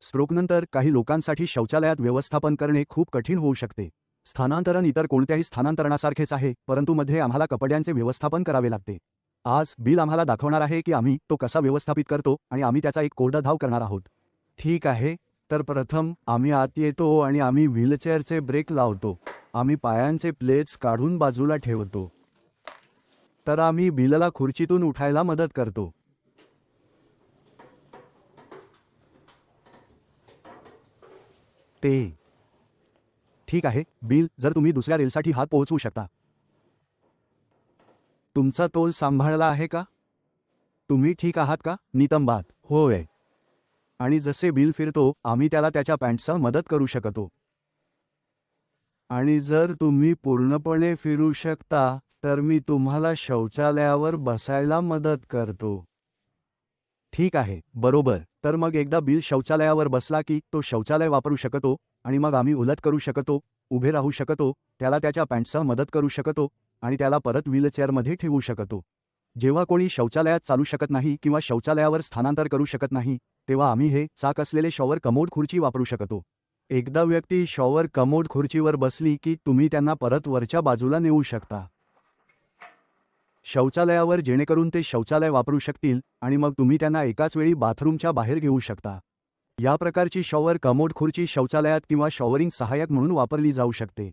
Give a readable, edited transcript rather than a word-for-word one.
स्ट्रोकनंतर काही लोकांसाठी शौचालयात व्यवस्थापन करणे खूप कठीण होऊ शकते. स्थानांतरण इतर कोणत्याही स्थानांतरणासारखेच आहे, परंतु मध्ये आम्हाला कपड्यांचे व्यवस्थापन करावे लागते. आज बिल आम्हाला दाखवणार आहे की आम्ही तो कसा व्यवस्थापित करतो आणि आम्ही त्याचा एक कोरडा करणार आहोत. ठीक आहे, तर प्रथम आम्ही आत येतो आणि आम्ही व्हीलचेअरचे ब्रेक लावतो. आम्ही पायांचे प्लेट्स काढून बाजूला ठेवतो. तर आम्ही बिलला खुर्चीतून उठायला मदत करतो. ते ठीक आहे. बिल, जर तुम्ही दुसऱ्या रेलसाठी हात पोहोचवू शकता. तुमचा तोल सांभाळला आहे का? तुम्ही ठीक आहात का? नितंबात होय. आणि जसे बिल फिरतो आम्ही त्याला त्याच्या पॅन्टसह मदत करू शकतो. आणि जर तुम्ही पूर्णपणे फिरू शकता तर मी तुम्हाला शौचालयावर बसायला मदत करतो. ठीक आहे, बरोबर. तर मग एकदा बिल शौचालयावर बसला की तो शौचालय वापरू शकतो आणि मग आम्ही उलट करू शकतो, उभे राहू शकतो, त्याला त्याच्या पॅन्टसह मदत करू शकतो आणि त्याला परत व्हीलचेअरमध्ये ठेवू शकतो. जेव्हा कोणी शौचालयात चालू शकत नाही किंवा शौचालयावर स्थानांतर करू शकत नाही, तेव्हा आम्ही हे चाक असलेले शॉवर कमोड खुर्ची वापरू शकतो. एकदा व्यक्ती शॉवर कमोड खुर्चीवर बसली की तुम्ही त्यांना परत वरच्या बाजूला नेऊ शकता शौचालयावर, जेणेकरून ते शौचालय वापरू शकतील आणि मग तुम्ही त्यांना एकाच वेळी बाथरूमच्या बाहेर घेऊ शकता. या प्रकारची शॉवर कमोड खुर्ची शौचालयात किंवा शॉवरिंग सहाय्यक म्हणून वापरली जाऊ शकते.